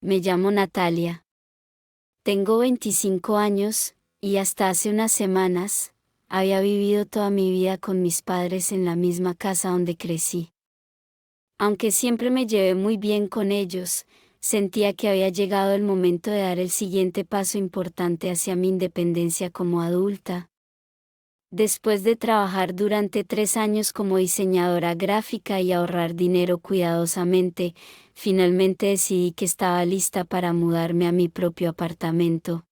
Me llamo Natalia. Tengo 25 años, y hasta hace unas semanas, había vivido toda mi vida con mis padres en la misma casa donde crecí. Aunque siempre me llevé muy bien con ellos, sentía que había llegado el momento de dar el siguiente paso importante hacia mi independencia como adulta. Después de trabajar durante 3 años como diseñadora gráfica y ahorrar dinero cuidadosamente, finalmente decidí que estaba lista para mudarme a mi propio apartamento.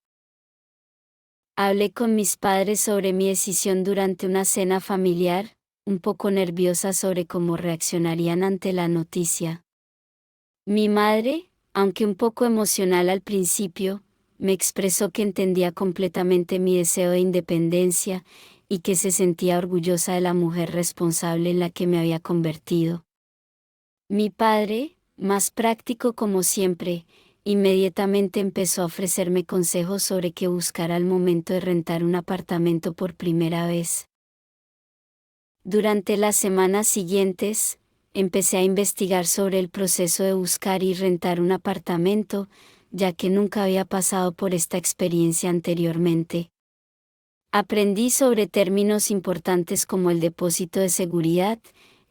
Hablé con mis padres sobre mi decisión durante una cena familiar, un poco nerviosa sobre cómo reaccionarían ante la noticia. Mi madre, aunque un poco emocional al principio, me expresó que entendía completamente mi deseo de independencia y que se sentía orgullosa de la mujer responsable en la que me había convertido. Mi padre, más práctico como siempre, inmediatamente empezó a ofrecerme consejos sobre qué buscar al momento de rentar un apartamento por primera vez. Durante las semanas siguientes, empecé a investigar sobre el proceso de buscar y rentar un apartamento, ya que nunca había pasado por esta experiencia anteriormente. Aprendí sobre términos importantes como el depósito de seguridad,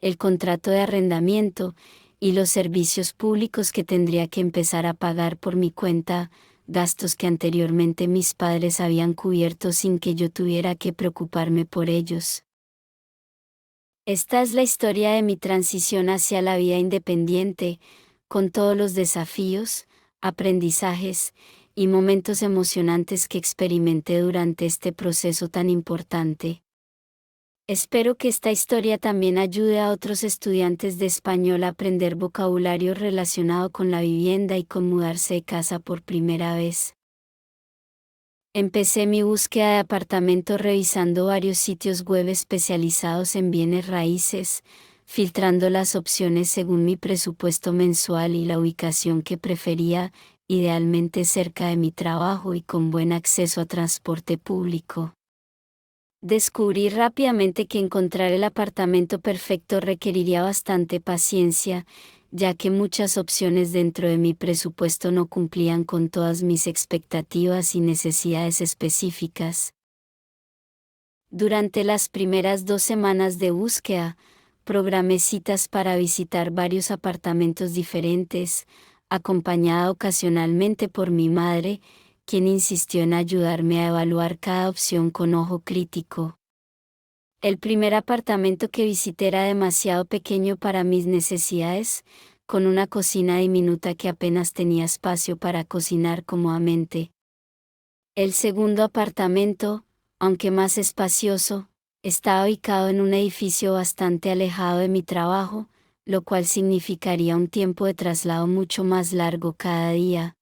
el contrato de arrendamiento, y los servicios públicos que tendría que empezar a pagar por mi cuenta, gastos que anteriormente mis padres habían cubierto sin que yo tuviera que preocuparme por ellos. Esta es la historia de mi transición hacia la vida independiente, con todos los desafíos, aprendizajes y momentos emocionantes que experimenté durante este proceso tan importante. Espero que esta historia también ayude a otros estudiantes de español a aprender vocabulario relacionado con la vivienda y con mudarse de casa por primera vez. Empecé mi búsqueda de apartamento revisando varios sitios web especializados en bienes raíces, filtrando las opciones según mi presupuesto mensual y la ubicación que prefería, idealmente cerca de mi trabajo y con buen acceso a transporte público. Descubrí rápidamente que encontrar el apartamento perfecto requeriría bastante paciencia, ya que muchas opciones dentro de mi presupuesto no cumplían con todas mis expectativas y necesidades específicas. Durante las primeras 2 semanas de búsqueda, programé citas para visitar varios apartamentos diferentes, acompañada ocasionalmente por mi madre, quien insistió en ayudarme a evaluar cada opción con ojo crítico. El primer apartamento que visité era demasiado pequeño para mis necesidades, con una cocina diminuta que apenas tenía espacio para cocinar cómodamente. El segundo apartamento, aunque más espacioso, estaba ubicado en un edificio bastante alejado de mi trabajo, lo cual significaría un tiempo de traslado mucho más largo cada día.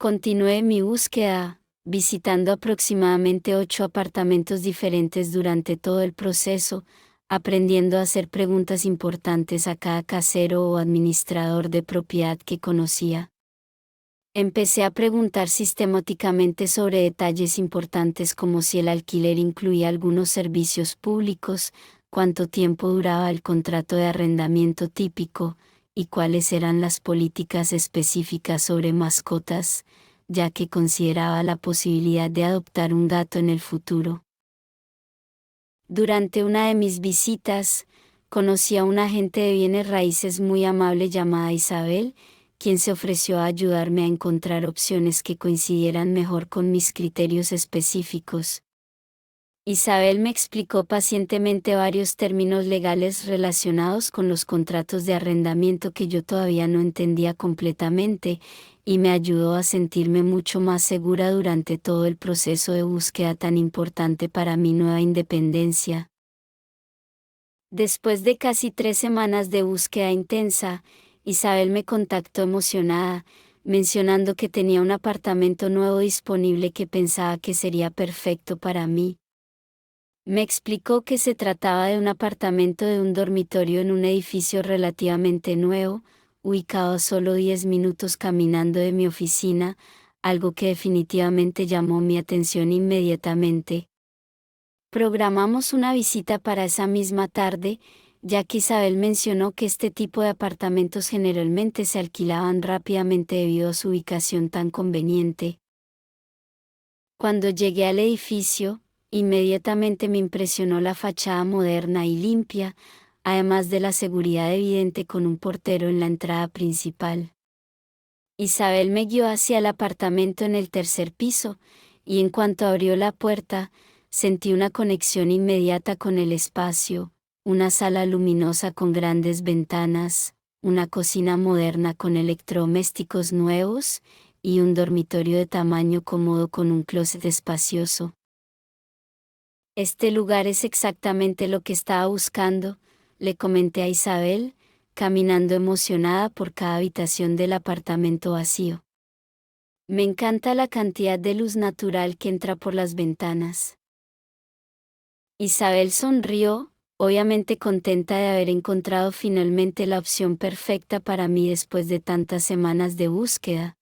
Continué mi búsqueda, visitando aproximadamente 8 apartamentos diferentes durante todo el proceso, aprendiendo a hacer preguntas importantes a cada casero o administrador de propiedad que conocía. Empecé a preguntar sistemáticamente sobre detalles importantes como si el alquiler incluía algunos servicios públicos, cuánto tiempo duraba el contrato de arrendamiento típico, y cuáles eran las políticas específicas sobre mascotas, ya que consideraba la posibilidad de adoptar un gato en el futuro. Durante una de mis visitas, conocí a una agente de bienes raíces muy amable llamada Isabel, quien se ofreció a ayudarme a encontrar opciones que coincidieran mejor con mis criterios específicos. Isabel me explicó pacientemente varios términos legales relacionados con los contratos de arrendamiento que yo todavía no entendía completamente, y me ayudó a sentirme mucho más segura durante todo el proceso de búsqueda tan importante para mi nueva independencia. Después de casi 3 semanas de búsqueda intensa, Isabel me contactó emocionada, mencionando que tenía un apartamento nuevo disponible que pensaba que sería perfecto para mí. Me explicó que se trataba de un apartamento de un dormitorio en un edificio relativamente nuevo, ubicado a solo 10 minutos caminando de mi oficina, algo que definitivamente llamó mi atención inmediatamente. Programamos una visita para esa misma tarde, ya que Isabel mencionó que este tipo de apartamentos generalmente se alquilaban rápidamente debido a su ubicación tan conveniente. Cuando llegué al edificio, inmediatamente me impresionó la fachada moderna y limpia, además de la seguridad evidente con un portero en la entrada principal. Isabel me guió hacia el apartamento en el tercer piso, y en cuanto abrió la puerta, sentí una conexión inmediata con el espacio, una sala luminosa con grandes ventanas, una cocina moderna con electrodomésticos nuevos, y un dormitorio de tamaño cómodo con un closet espacioso. Este lugar es exactamente lo que estaba buscando, le comenté a Isabel, caminando emocionada por cada habitación del apartamento vacío. Me encanta la cantidad de luz natural que entra por las ventanas. Isabel sonrió, obviamente contenta de haber encontrado finalmente la opción perfecta para mí después de tantas semanas de búsqueda.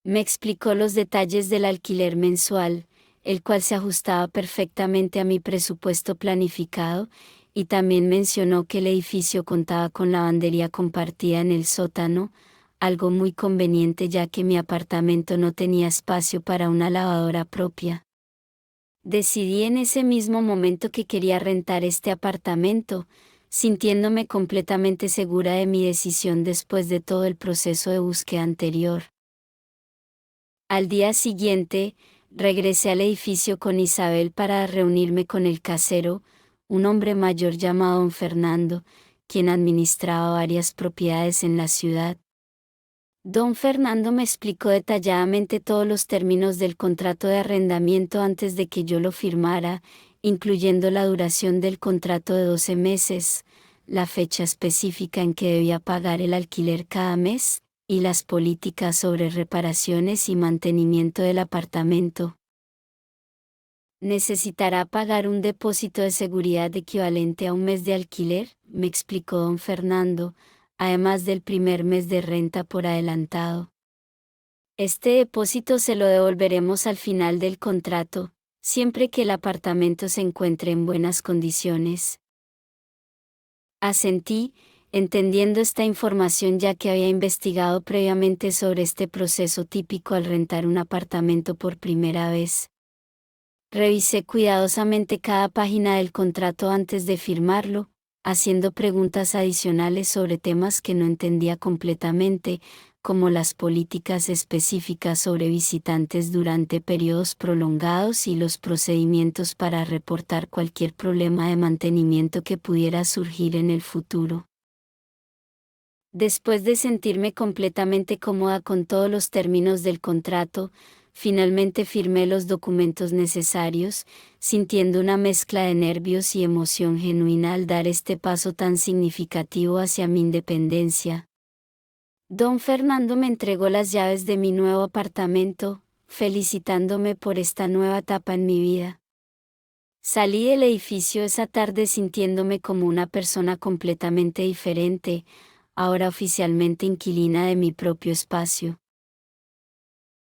Me explicó los detalles del alquiler mensual, el cual se ajustaba perfectamente a mi presupuesto planificado, y también mencionó que el edificio contaba con lavandería compartida en el sótano, algo muy conveniente ya que mi apartamento no tenía espacio para una lavadora propia. Decidí en ese mismo momento que quería rentar este apartamento, sintiéndome completamente segura de mi decisión después de todo el proceso de búsqueda anterior. Al día siguiente, regresé al edificio con Isabel para reunirme con el casero, un hombre mayor llamado don Fernando, quien administraba varias propiedades en la ciudad. Don Fernando me explicó detalladamente todos los términos del contrato de arrendamiento antes de que yo lo firmara, incluyendo la duración del contrato de 12 meses, la fecha específica en que debía pagar el alquiler cada mes, y las políticas sobre reparaciones y mantenimiento del apartamento. ¿Necesitará pagar un depósito de seguridad equivalente a un mes de alquiler?, me explicó don Fernando, además del primer mes de renta por adelantado. Este depósito se lo devolveremos al final del contrato, siempre que el apartamento se encuentre en buenas condiciones. Asentí, entendiendo esta información ya que había investigado previamente sobre este proceso típico al rentar un apartamento por primera vez. Revisé cuidadosamente cada página del contrato antes de firmarlo, haciendo preguntas adicionales sobre temas que no entendía completamente, como las políticas específicas sobre visitantes durante periodos prolongados y los procedimientos para reportar cualquier problema de mantenimiento que pudiera surgir en el futuro. Después de sentirme completamente cómoda con todos los términos del contrato, finalmente firmé los documentos necesarios, sintiendo una mezcla de nervios y emoción genuina al dar este paso tan significativo hacia mi independencia. Don Fernando me entregó las llaves de mi nuevo apartamento, felicitándome por esta nueva etapa en mi vida. Salí del edificio esa tarde sintiéndome como una persona completamente diferente, ahora oficialmente inquilina de mi propio espacio.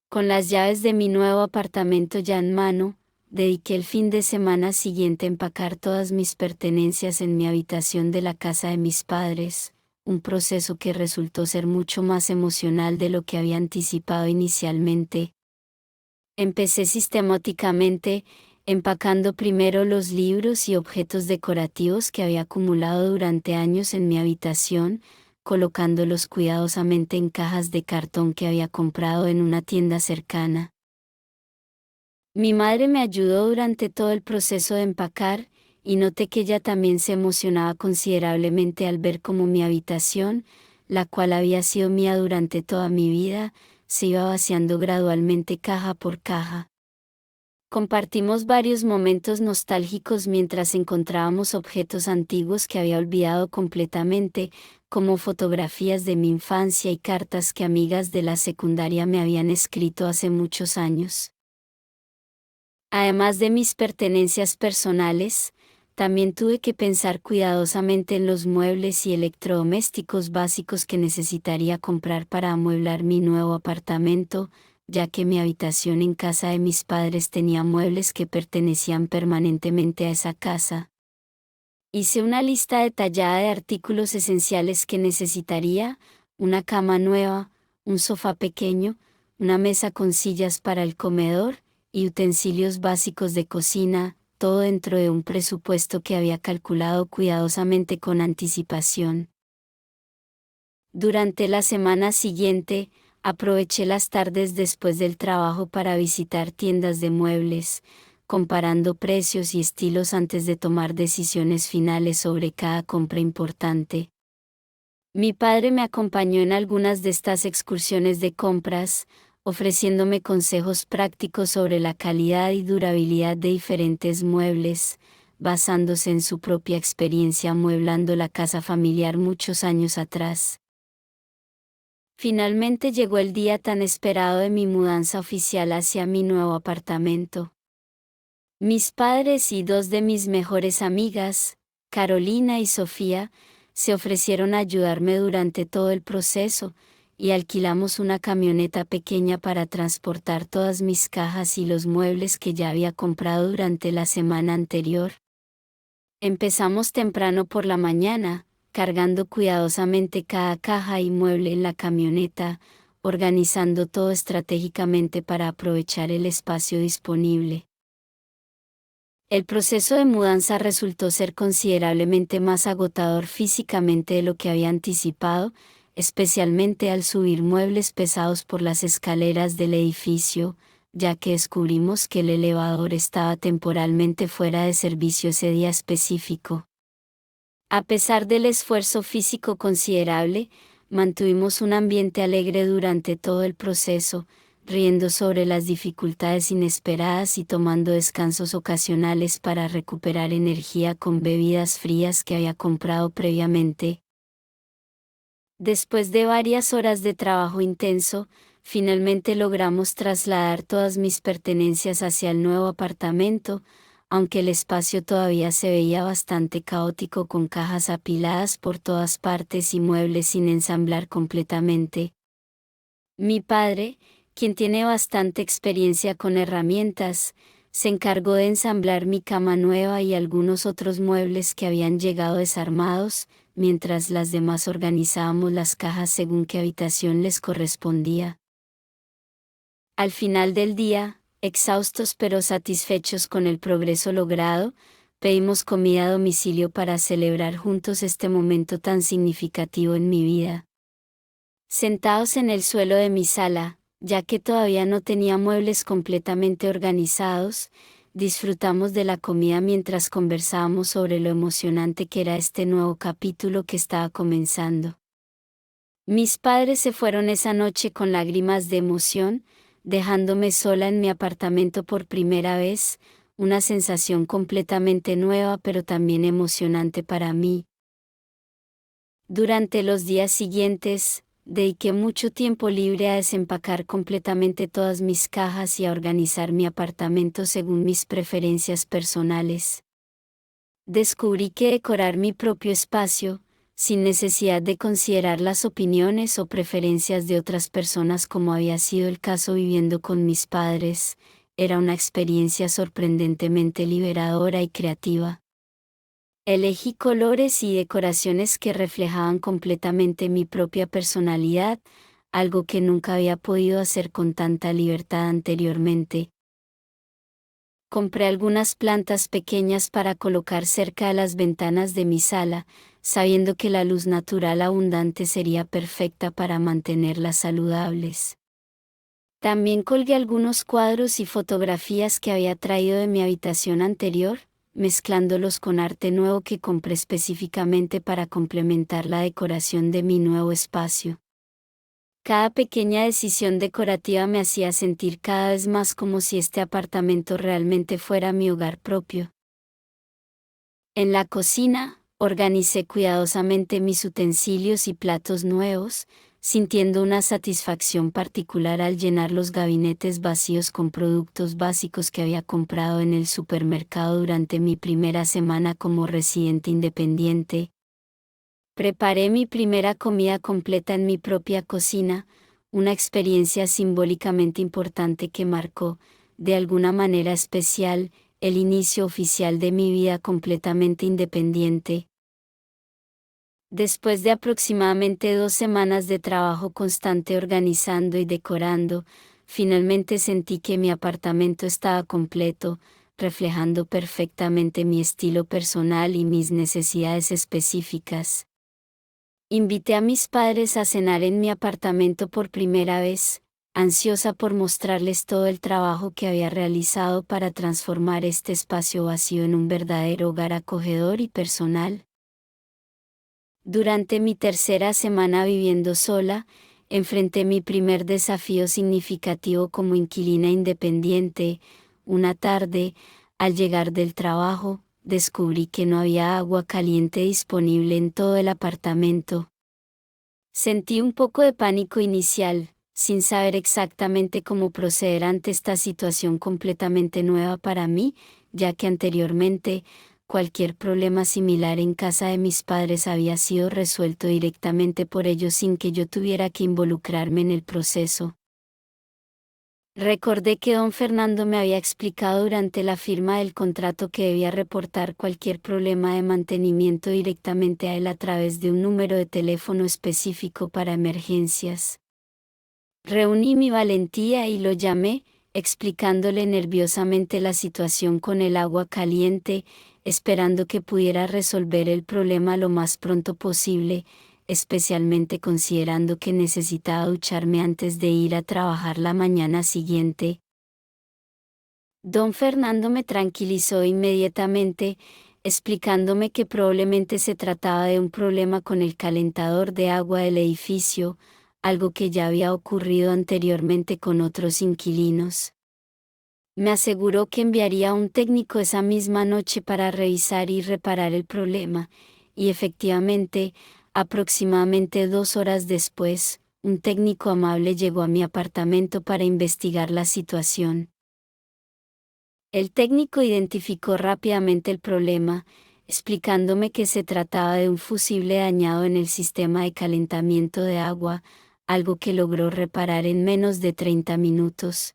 Con las llaves de mi nuevo apartamento ya en mano, dediqué el fin de semana siguiente a empacar todas mis pertenencias en mi habitación de la casa de mis padres, un proceso que resultó ser mucho más emocional de lo que había anticipado inicialmente. Empecé sistemáticamente, empacando primero los libros y objetos decorativos que había acumulado durante años en mi habitación, colocándolos cuidadosamente en cajas de cartón que había comprado en una tienda cercana. Mi madre me ayudó durante todo el proceso de empacar, y noté que ella también se emocionaba considerablemente al ver cómo mi habitación, la cual había sido mía durante toda mi vida, se iba vaciando gradualmente caja por caja. Compartimos varios momentos nostálgicos mientras encontrábamos objetos antiguos que había olvidado completamente, como fotografías de mi infancia y cartas que amigas de la secundaria me habían escrito hace muchos años. Además de mis pertenencias personales, también tuve que pensar cuidadosamente en los muebles y electrodomésticos básicos que necesitaría comprar para amueblar mi nuevo apartamento, ya que mi habitación en casa de mis padres tenía muebles que pertenecían permanentemente a esa casa. Hice una lista detallada de artículos esenciales que necesitaría: una cama nueva, un sofá pequeño, una mesa con sillas para el comedor, y utensilios básicos de cocina, todo dentro de un presupuesto que había calculado cuidadosamente con anticipación. Durante la semana siguiente, aproveché las tardes después del trabajo para visitar tiendas de muebles, comparando precios y estilos antes de tomar decisiones finales sobre cada compra importante. Mi padre me acompañó en algunas de estas excursiones de compras, ofreciéndome consejos prácticos sobre la calidad y durabilidad de diferentes muebles, basándose en su propia experiencia amueblando la casa familiar muchos años atrás. Finalmente llegó el día tan esperado de mi mudanza oficial hacia mi nuevo apartamento. Mis padres y dos de mis mejores amigas, Carolina y Sofía, se ofrecieron a ayudarme durante todo el proceso, y alquilamos una camioneta pequeña para transportar todas mis cajas y los muebles que ya había comprado durante la semana anterior. Empezamos temprano por la mañana, cargando cuidadosamente cada caja y mueble en la camioneta, organizando todo estratégicamente para aprovechar el espacio disponible. El proceso de mudanza resultó ser considerablemente más agotador físicamente de lo que había anticipado, especialmente al subir muebles pesados por las escaleras del edificio, ya que descubrimos que el elevador estaba temporalmente fuera de servicio ese día específico. A pesar del esfuerzo físico considerable, mantuvimos un ambiente alegre durante todo el proceso, riendo sobre las dificultades inesperadas y tomando descansos ocasionales para recuperar energía con bebidas frías que había comprado previamente. Después de varias horas de trabajo intenso, finalmente logramos trasladar todas mis pertenencias hacia el nuevo apartamento, aunque el espacio todavía se veía bastante caótico con cajas apiladas por todas partes y muebles sin ensamblar completamente. Mi padre, quien tiene bastante experiencia con herramientas, se encargó de ensamblar mi cama nueva y algunos otros muebles que habían llegado desarmados, mientras las demás organizábamos las cajas según qué habitación les correspondía. Al final del día, exhaustos pero satisfechos con el progreso logrado, pedimos comida a domicilio para celebrar juntos este momento tan significativo en mi vida. Sentados en el suelo de mi sala, ya que todavía no tenía muebles completamente organizados, disfrutamos de la comida mientras conversábamos sobre lo emocionante que era este nuevo capítulo que estaba comenzando. Mis padres se fueron esa noche con lágrimas de emoción, dejándome sola en mi apartamento por primera vez, una sensación completamente nueva pero también emocionante para mí. Durante los días siguientes, dediqué mucho tiempo libre a desempacar completamente todas mis cajas y a organizar mi apartamento según mis preferencias personales. Descubrí que decorar mi propio espacio, sin necesidad de considerar las opiniones o preferencias de otras personas como había sido el caso viviendo con mis padres, era una experiencia sorprendentemente liberadora y creativa. Elegí colores y decoraciones que reflejaban completamente mi propia personalidad, algo que nunca había podido hacer con tanta libertad anteriormente. Compré algunas plantas pequeñas para colocar cerca de las ventanas de mi sala, sabiendo que la luz natural abundante sería perfecta para mantenerlas saludables. También colgué algunos cuadros y fotografías que había traído de mi habitación anterior, mezclándolos con arte nuevo que compré específicamente para complementar la decoración de mi nuevo espacio. Cada pequeña decisión decorativa me hacía sentir cada vez más como si este apartamento realmente fuera mi hogar propio. En la cocina, organicé cuidadosamente mis utensilios y platos nuevos, sintiendo una satisfacción particular al llenar los gabinetes vacíos con productos básicos que había comprado en el supermercado durante mi primera semana como residente independiente. Preparé mi primera comida completa en mi propia cocina, una experiencia simbólicamente importante que marcó, de alguna manera especial, el inicio oficial de mi vida completamente independiente. Después de aproximadamente 2 semanas de trabajo constante organizando y decorando, finalmente sentí que mi apartamento estaba completo, reflejando perfectamente mi estilo personal y mis necesidades específicas. Invité a mis padres a cenar en mi apartamento por primera vez, ansiosa por mostrarles todo el trabajo que había realizado para transformar este espacio vacío en un verdadero hogar acogedor y personal. Durante mi tercera semana viviendo sola, enfrenté mi primer desafío significativo como inquilina independiente. Una tarde, al llegar del trabajo, descubrí que no había agua caliente disponible en todo el apartamento. Sentí un poco de pánico inicial, sin saber exactamente cómo proceder ante esta situación completamente nueva para mí, ya que anteriormente, cualquier problema similar en casa de mis padres había sido resuelto directamente por ellos sin que yo tuviera que involucrarme en el proceso. Recordé que don Fernando me había explicado durante la firma del contrato que debía reportar cualquier problema de mantenimiento directamente a él a través de un número de teléfono específico para emergencias. Reuní mi valentía y lo llamé, explicándole nerviosamente la situación con el agua caliente, esperando que pudiera resolver el problema lo más pronto posible, especialmente considerando que necesitaba ducharme antes de ir a trabajar la mañana siguiente. Don Fernando me tranquilizó inmediatamente, explicándome que probablemente se trataba de un problema con el calentador de agua del edificio, algo que ya había ocurrido anteriormente con otros inquilinos. Me aseguró que enviaría a un técnico esa misma noche para revisar y reparar el problema, y efectivamente, aproximadamente 2 horas después, un técnico amable llegó a mi apartamento para investigar la situación. El técnico identificó rápidamente el problema, explicándome que se trataba de un fusible dañado en el sistema de calentamiento de agua, algo que logró reparar en menos de 30 minutos.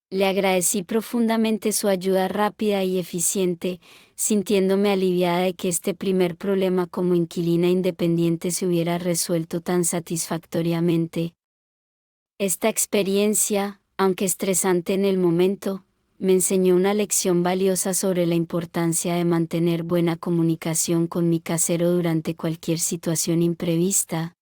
Le agradecí profundamente su ayuda rápida y eficiente, sintiéndome aliviada de que este primer problema como inquilina independiente se hubiera resuelto tan satisfactoriamente. Esta experiencia, aunque estresante en el momento, me enseñó una lección valiosa sobre la importancia de mantener buena comunicación con mi casero durante cualquier situación imprevista.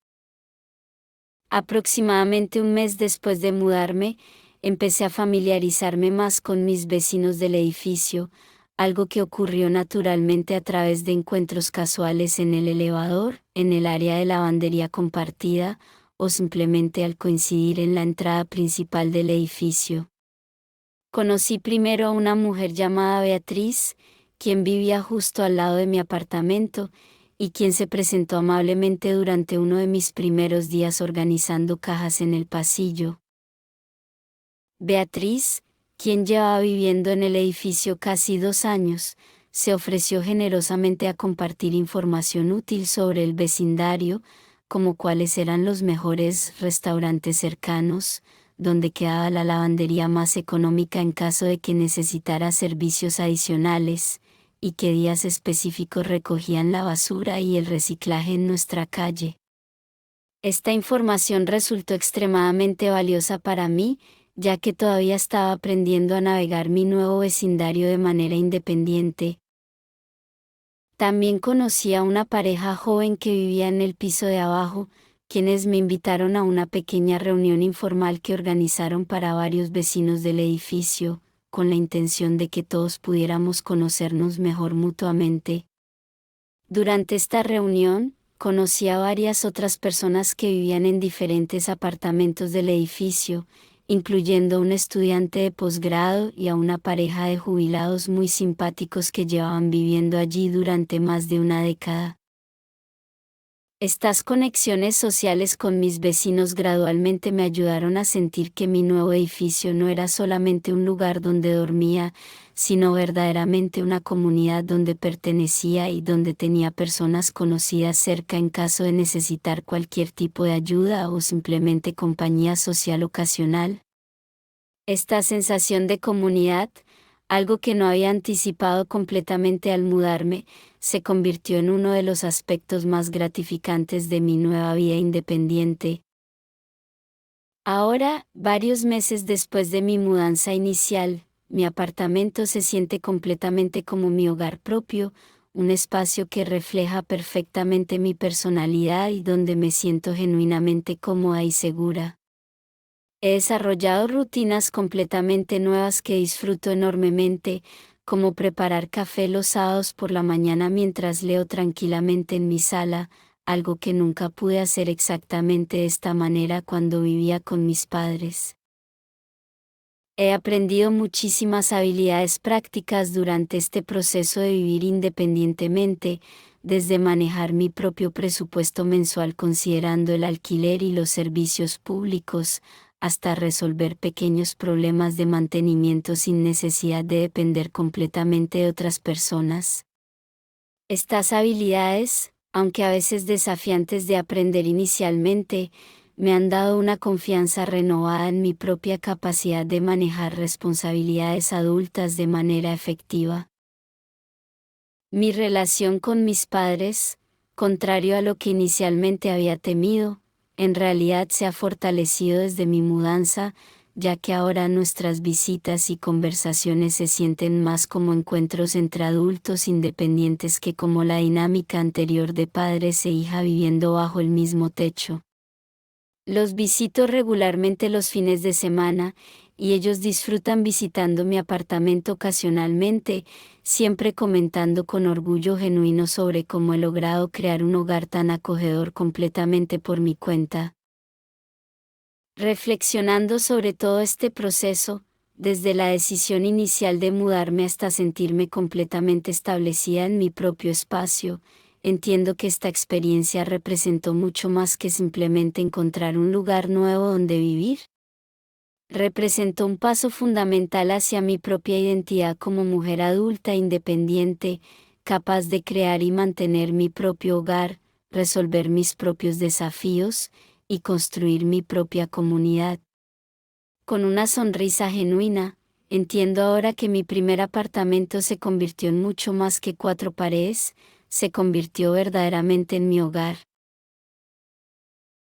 Aproximadamente un mes después de mudarme, empecé a familiarizarme más con mis vecinos del edificio, algo que ocurrió naturalmente a través de encuentros casuales en el elevador, en el área de lavandería compartida, o simplemente al coincidir en la entrada principal del edificio. Conocí primero a una mujer llamada Beatriz, quien vivía justo al lado de mi apartamento, y quien se presentó amablemente durante uno de mis primeros días organizando cajas en el pasillo. Beatriz, quien llevaba viviendo en el edificio casi 2 años, se ofreció generosamente a compartir información útil sobre el vecindario, como cuáles eran los mejores restaurantes cercanos, donde quedaba la lavandería más económica en caso de que necesitara servicios adicionales, y qué días específicos recogían la basura y el reciclaje en nuestra calle. Esta información resultó extremadamente valiosa para mí, ya que todavía estaba aprendiendo a navegar mi nuevo vecindario de manera independiente. También conocí a una pareja joven que vivía en el piso de abajo, quienes me invitaron a una pequeña reunión informal que organizaron para varios vecinos del edificio, con la intención de que todos pudiéramos conocernos mejor mutuamente. Durante esta reunión, conocí a varias otras personas que vivían en diferentes apartamentos del edificio, incluyendo a un estudiante de posgrado y a una pareja de jubilados muy simpáticos que llevaban viviendo allí durante más de una década. Estas conexiones sociales con mis vecinos gradualmente me ayudaron a sentir que mi nuevo edificio no era solamente un lugar donde dormía, sino verdaderamente una comunidad donde pertenecía y donde tenía personas conocidas cerca en caso de necesitar cualquier tipo de ayuda o simplemente compañía social ocasional. Esta sensación de comunidad, Algo que no había anticipado completamente al mudarme, se convirtió en uno de los aspectos más gratificantes de mi nueva vida independiente. Ahora, varios meses después de mi mudanza inicial, mi apartamento se siente completamente como mi hogar propio, un espacio que refleja perfectamente mi personalidad y donde me siento genuinamente cómoda y segura. He desarrollado rutinas completamente nuevas que disfruto enormemente, como preparar café los sábados por la mañana mientras leo tranquilamente en mi sala, algo que nunca pude hacer exactamente de esta manera cuando vivía con mis padres. He aprendido muchísimas habilidades prácticas durante este proceso de vivir independientemente, desde manejar mi propio presupuesto mensual considerando el alquiler y los servicios públicos, hasta resolver pequeños problemas de mantenimiento sin necesidad de depender completamente de otras personas. Estas habilidades, aunque a veces desafiantes de aprender inicialmente, me han dado una confianza renovada en mi propia capacidad de manejar responsabilidades adultas de manera efectiva. Mi relación con mis padres, contrario a lo que inicialmente había temido, en realidad se ha fortalecido desde mi mudanza, ya que ahora nuestras visitas y conversaciones se sienten más como encuentros entre adultos independientes que como la dinámica anterior de padres e hija viviendo bajo el mismo techo. Los visito regularmente los fines de semana, y ellos disfrutan visitando mi apartamento ocasionalmente, siempre comentando con orgullo genuino sobre cómo he logrado crear un hogar tan acogedor completamente por mi cuenta. Reflexionando sobre todo este proceso, desde la decisión inicial de mudarme hasta sentirme completamente establecida en mi propio espacio, entiendo que esta experiencia representó mucho más que simplemente encontrar un lugar nuevo donde vivir. Representó un paso fundamental hacia mi propia identidad como mujer adulta e independiente, capaz de crear y mantener mi propio hogar, resolver mis propios desafíos, y construir mi propia comunidad. Con una sonrisa genuina, entiendo ahora que mi primer apartamento se convirtió en mucho más que cuatro paredes, se convirtió verdaderamente en mi hogar.